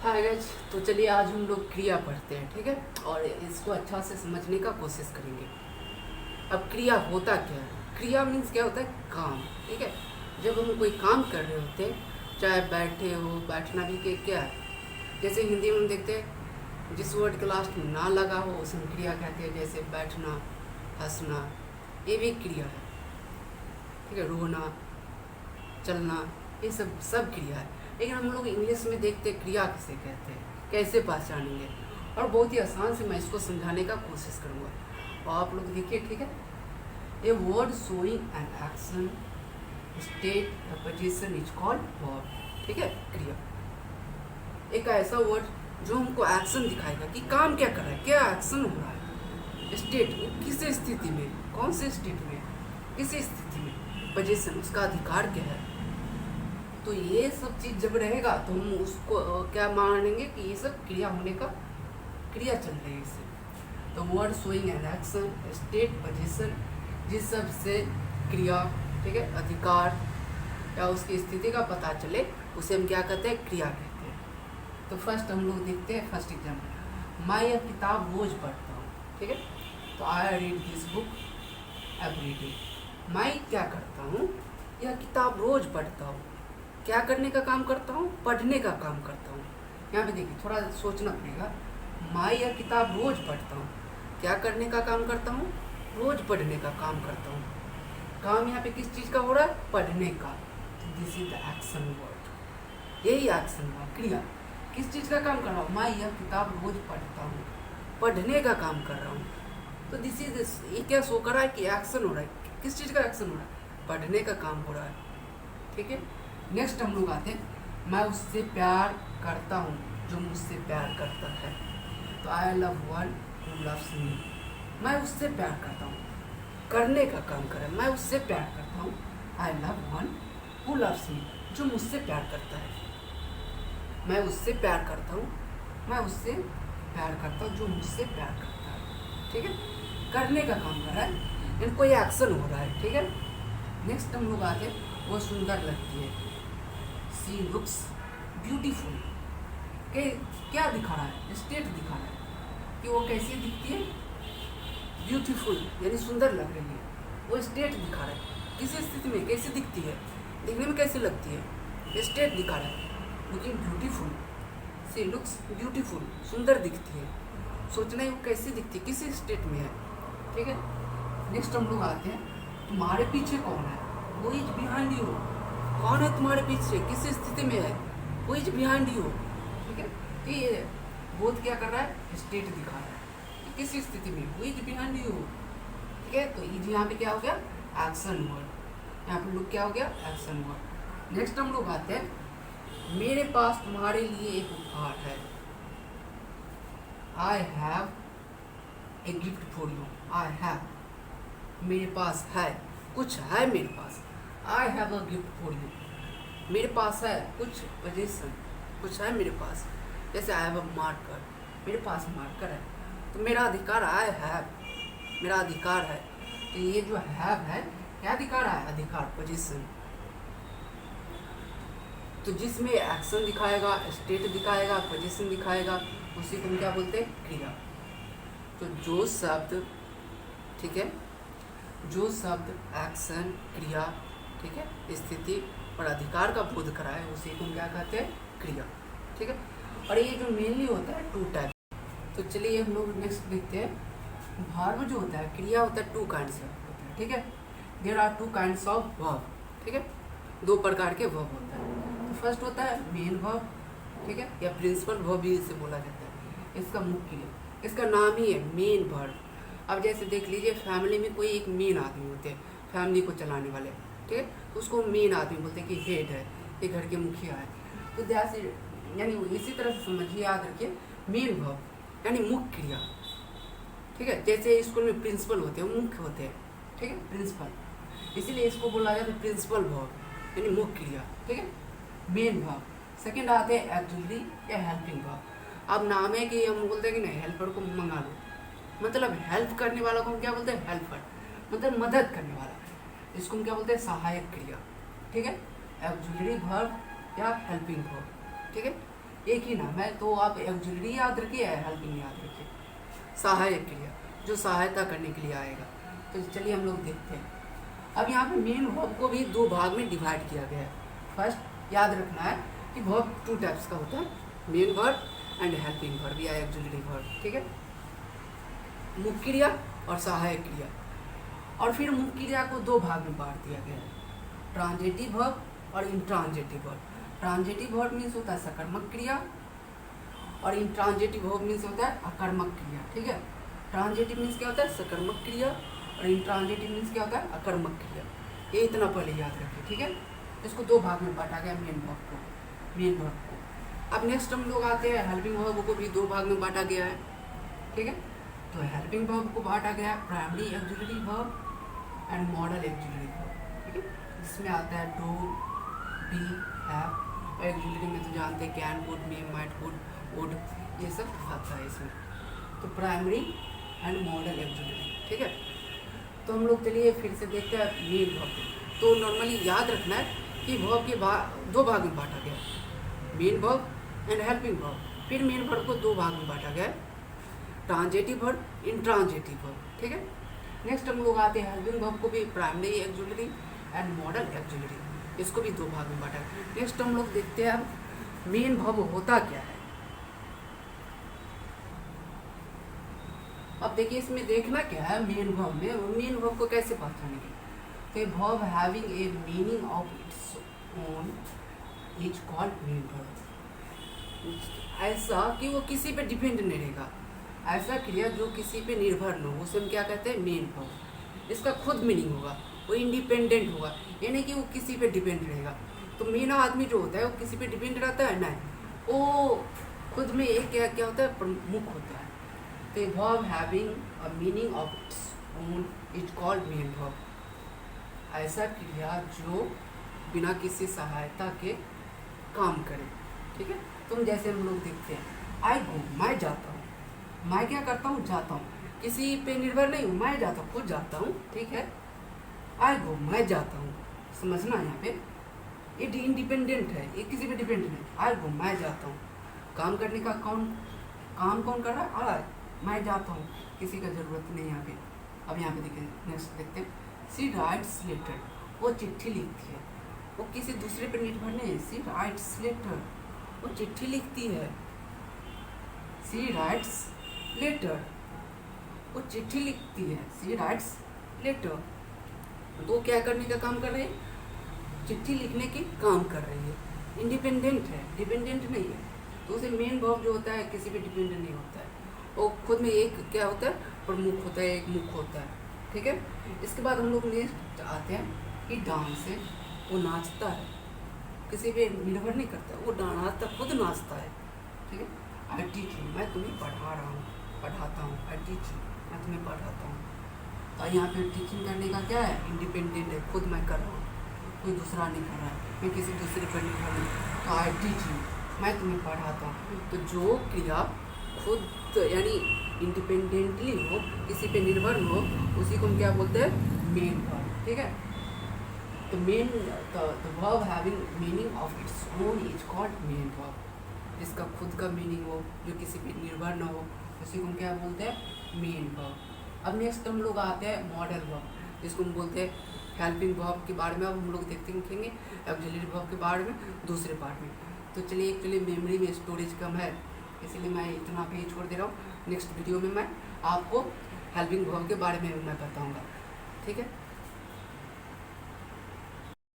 Hi guys, तो चलिए आज हम लोग क्रिया पढ़ते हैं, ठीक है। और इसको अच्छा से समझने का कोशिश करेंगे। अब क्रिया होता क्या है? क्रिया मीन्स क्या होता है? काम, ठीक है। जब हम कोई काम कर रहे होते हैं, चाहे बैठे हो, बैठना भी क्या है, जैसे हिंदी में हम देखते हैं जिस वर्ड के लास्ट में ना लगा हो उसे हम क्रिया कहते हैं, जैसे बैठना, हंसना, ये भी क्रिया है, ठीक है। रोना, चलना, ये सब सब क्रिया है। लेकिन हम लोग इंग्लिश में देखते क्रिया किसे कहते हैं, कैसे पहचानेंगे। और बहुत ही आसान से मैं इसको समझाने का कोशिश करूँगा और आप लोग देखिए, ठीक है। A word showing an action state the position is called verb, ठीक है, क्रिया। एक ऐसा वर्ड जो हमको एक्शन दिखाएगा कि काम क्या कर रहा है, क्या एक्शन हो रहा है। स्टेट, किस स्थिति में, कौन से स्टेट में, किस स्थिति में। पोजीशन, उसका अधिकार क्या है। तो ये सब चीज़ जब रहेगा तो हम उसको क्या मानेंगे कि ये सब क्रिया होने का, क्रिया चल रही है इससे। तो word showing an action state position, जिस सब से क्रिया, ठीक है, अधिकार या उसकी स्थिति का पता चले उसे हम क्या कहते हैं, क्रिया कहते हैं। तो फर्स्ट हम लोग देखते हैं फर्स्ट एग्जाम्पल। मैं यह किताब रोज पढ़ता हूँ, ठीक है। तो I read this book every day. मैं क्या करता हूँ, यह किताब रोज पढ़ता हूँ। क्या करने का काम करता हूँ, पढ़ने का काम करता हूँ। यहाँ पे देखिए थोड़ा सोचना पड़ेगा। मैं यह किताब रोज पढ़ता हूँ, क्या करने का काम करता हूँ, रोज पढ़ने का काम करता हूँ। काम यहाँ पे किस चीज़ का हो रहा है, पढ़ने का। तो this is the action word, यही एक्शन हुआ, क्रिया। किस चीज़ का काम कर रहा हूँ, मैं यह किताब रोज पढ़ता हूँ, पढ़ने का काम कर रहा हूँ। तो दिस इज, ये क्या शो कर रहा है कि एक्शन हो रहा है। किस चीज़ का एक्शन हो रहा है, पढ़ने का काम हो रहा है, ठीक है। नेक्स्ट हम लोग आते हैं, मैं उससे प्यार करता हूँ जो मुझसे प्यार करता है। तो I love one who loves me. मैं उससे प्यार करता हूँ, करने का काम कर रहा है, मैं उससे प्यार करता हूँ। I love one who loves me, जो मुझसे प्यार करता है। मैं उससे प्यार करता हूँ, मैं उससे प्यार करता हूँ जो मुझसे प्यार करता है, ठीक है। करने का काम कर रहा है, यानी कोई एक्शन हो रहा है, ठीक है। नेक्स्ट हम लोग आते हैं, वो सुंदर लगती है। सी लुक्स ब्यूटीफुल। क्या दिखा रहा है, स्टेट दिखा रहा है कि वो कैसी दिखती है, ब्यूटीफुल, यानी सुंदर लग रही है। वो स्टेट दिखा रहा है, किस स्थिति में कैसी दिखती है, दिखने में कैसी लगती है, स्टेट दिखा रहा है। लुकिंग ब्यूटीफुल, सी लुक्स ब्यूटीफुल, सुंदर दिखती है। सोचना है वो कैसी दिखती है, किस स्टेट में है, ठीक है। नेक्स्ट हम लोग आते हैं, तुम्हारे पीछे कौन है, वो इज बिहाइंड यू। कौन है तुम्हारे पीछे, किस स्थिति में है, वो इज बिहाइंड यू, ठीक है। ये बोध क्या कर रहा है, स्टेट दिखा रहा है कि किस स्थिति में, वो इज बिहाइंड यू, ठीक है। तो इज यहाँ पे क्या हो गया, एक्शन वर्ड। यहाँ पे लुक क्या हो गया, एक्शन वर्ड। नेक्स्ट हम लोग आते हैं, मेरे पास तुम्हारे लिए एक उपहार है। I have a gift for you. I have, मेरे पास है, कुछ है मेरे पास। I have a gift for you, मेरे पास है कुछ पोजीशन, कुछ है मेरे पास। जैसे आई हैव अ मार्कर, मेरे पास मार्कर है, तो मेरा अधिकार आई हैव, मेरा अधिकार है। तो ये जो हैव है क्या दिखा रहा है, अधिकार, पोजीशन। तो जिसमें एक्शन दिखाएगा, स्टेट दिखाएगा, पोजीशन दिखाएगा, उसी को हम क्या बोलते हैं, क्रिया। तो जो शब्द, ठीक है, जो शब्द एक्शन, क्रिया, ठीक है, स्थिति और अधिकार का बोध कराए उसी को हम क्या कहते हैं, क्रिया, ठीक है। और ये जो मेनली होता है टू टाइप। तो चलिए हम लोग नेक्स्ट देखते हैं, वर्ब जो होता है, क्रिया होता है टू काइंड्स होता है, ठीक है। There are two kinds of verb, ठीक है, दो प्रकार के वर्ब होता है। तो फर्स्ट होता है मेन वर्ब, ठीक है, या प्रिंसिपल वर्ब भी इसे बोला जाता है। इसका मुख्य, इसका नाम ही है मेन वर्ब। अब जैसे देख लीजिए, फैमिली में कोई एक मेन आदमी होते हैं, फैमिली को चलाने वाले, ठीक है, तो उसको मेन आदमी बोलते हैं कि हेड है, ये घर के मुखिया है। तो जैसे यानी इसी तरह से समझिए, याद रखिए, मेन वर्ब यानी मुख्य क्रिया, ठीक है। जैसे स्कूल में प्रिंसिपल होते हैं, वो मुख्य होते हैं, ठीक है, प्रिंसिपल, इसीलिए इसको बोला जाता है प्रिंसिपल वर्ब यानी मुख्य क्रिया, ठीक है, मेन वर्ब। सेकेंड आते हैं एक्चुअली या हेल्पिंग वर्ब। अब नाम है कि हम बोलते हैं कि नहीं, हेल्पर को मंगा लो, मतलब हेल्प करने वाला को हम क्या बोलते हैं, हेल्पर, मतलब मदद करने वाला। इसको हम क्या बोलते हैं, सहायक क्रिया, ठीक है, ऑक्सिलरी वर्ब या हेल्पिंग वर्ब, ठीक है। एक ही नाम है, तो आप ऑक्सिलरी याद रखिए या हेल्पिंग याद रखिए। सहायक क्रिया जो सहायता करने के लिए आएगा। तो चलिए हम लोग देखते हैं। अब यहाँ पे मेन वर्ब को भी दो भाग में डिवाइड किया गया है। फर्स्ट याद रखना है कि वर्ब टू टाइप्स का होता है, main verb and helping verb या ऑक्सिलरी वर्ब, ठीक है। मुख्य क्रिया और सहायक क्रिया। और फिर मुख्य क्रिया को दो भाग में बांट दिया गया है, ट्रांजिटिव वर्ब और intransitive verb. Transitive verb means होता है सकर्मक क्रिया और इंट्रांजिटिव वर्ब मीन्स होता है अकर्मक क्रिया, ठीक है। ट्रांजिटिव मीन्स क्या होता है, सकर्मक क्रिया, और इंट्रांजिटिव मीन्स क्या होता है, अकर्मक क्रिया। ये इतना पहले याद रखिए, ठीक है। इसको दो भाग में बांटा गया मेन वर्ब को। अब नेक्स्ट हम लोग आते हैं हेल्पिंग वर्ब को भी दो भाग में बांटा गया है, ठीक है। तो हेल्पिंग वर्ब को बांटा गया है primary auxiliary verb and model auxiliary verb, ठीक है। इसमें आता है डू, बी, हैव। ऑक्सिलरी में तो जानते हैं can, would, may, might, would, ये सब आता है इसमें। तो प्राइमरी एंड मॉडल ऑक्सिलरी, ठीक है। तो हम लोग चलिए फिर से देखते हैं मेन वर्ब। तो नॉर्मली याद रखना है कि वर्ब के दो भाग में बांटा गया, main verb and helping verb. फिर मेन वर्ब को दो भाग में बांटा गया, ट्रांजिटिव वर्ब, इंट्रांजिटिव वर्ब, ठीक है। नेक्स्ट हम लोग आते हैं हेल्पिंग वर्ब को भी primary auxiliary and model auxiliary, इसको भी दो भाग में बांटा गया। नेक्स्ट हम लोग देखते हैं अब मेन वर्ब होता क्या है। अब देखिए इसमें देखना क्या है, मेन वर्ब में मेन वर्ब को कैसे पहचानेंगे। तो verb having a meaning of its own is called main verb. ऐसा कि वो किसी पे डिपेंड नहीं रहेगा, ऐसा क्रिया जो किसी पे निर्भर न हो, उसे हम क्या कहते हैं, मेन वर्ब। इसका खुद मीनिंग होगा, वो इंडिपेंडेंट होगा, यानी कि वो किसी पे डिपेंड रहेगा। तो मेन आदमी जो होता है वो किसी पे डिपेंड रहता है, नहीं, वो खुद में एक क्या होता है, प्रमुख होता है। तो verb having a meaning of its own is called main verb. ऐसा क्रिया जो बिना किसी सहायता के काम करे, ठीक है। तुम जैसे हम लोग देखते हैं, आई गो, मैं जाता हूँ, मैं क्या करता हूँ, जाता हूँ, किसी पे निर्भर नहीं हूँ, मैं जाता हूँ, खुद जाता हूँ, ठीक है। आई गो, मैं जाता हूँ, समझना यहाँ पे ये इंडिपेंडेंट है, ये किसी पे डिपेंड नहीं। आई गो, मैं जाता हूँ, काम करने का काम कौन कर रहा है, मैं जाता हूँ, किसी का ज़रूरत नहीं यहाँ पे। अब यहाँ पे देखिए, नेक्स्ट देखते हैं, सी राइट्स लेटर, वो चिट्ठी लिखती है, वो किसी दूसरे पर निर्भर नहीं है। सी राइट्स लेटर, वो चिट्ठी लिखती है। सी राइट्स लेटर, वो चिट्ठी लिखती है। सी राइट्स लेटर, वो क्या करने का काम कर रही है, चिट्ठी लिखने की काम कर रही है, इंडिपेंडेंट है, डिपेंडेंट नहीं है। तो उसे मेन वर्ब जो होता है किसी पे डिपेंडेंट नहीं होता है, वो खुद में एक क्या होता है, प्रमुख होता है, एक मुख्य होता है, ठीक है। इसके बाद हम लोग नेक्स्ट आते हैं कि डांस है, वो नाचता है, किसी पे निर्भर नहीं करता, वो नाचता, खुद नाचता है, ठीक है। आई टीच यू, मैं तुम्हें पढ़ाता हूँ, आई टीच यू, मैं तुम्हें पढ़ाता हूँ। तो यहाँ पे टीचिंग करने का क्या है, इंडिपेंडेंट है, खुद मैं कर रहा हूँ, कोई दूसरा नहीं कर रहा है, मैं किसी दूसरे पर निर्भर नहीं। तो आई टीच यू, मैं तुम्हें पढ़ाता हूँ। तो जो क्रिया खुद यानी इंडिपेंडेंटली हो, किसी पे निर्भर हो, उसी को हम क्या बोलते हैं, मेन वर्ब, ठीक है। तो main verb having meaning of its own is called main verb. जिसका खुद का मीनिंग हो, जो किसी पे निर्भर न हो, उसी को हम क्या बोलते हैं, मेन वर्ब। अब नेक्स्ट हम लोग आते हैं मॉडल वर्ब, जिसको हम बोलते हैं हेल्पिंग वर्ब के बारे में। अब हम लोग देखेंगे ऑक्सिलरी वर्ब के बारे में दूसरे पार्ट में। तो चलिए एक्चुअली मेमोरी में स्टोरेज कम है, इसलिए मैं इतना पे ही छोड़ दे रहा हूँ। नेक्स्ट वीडियो में मैं आपको हेल्पिंग वर्ब के बारे में मैं बताऊँगा, ठीक है।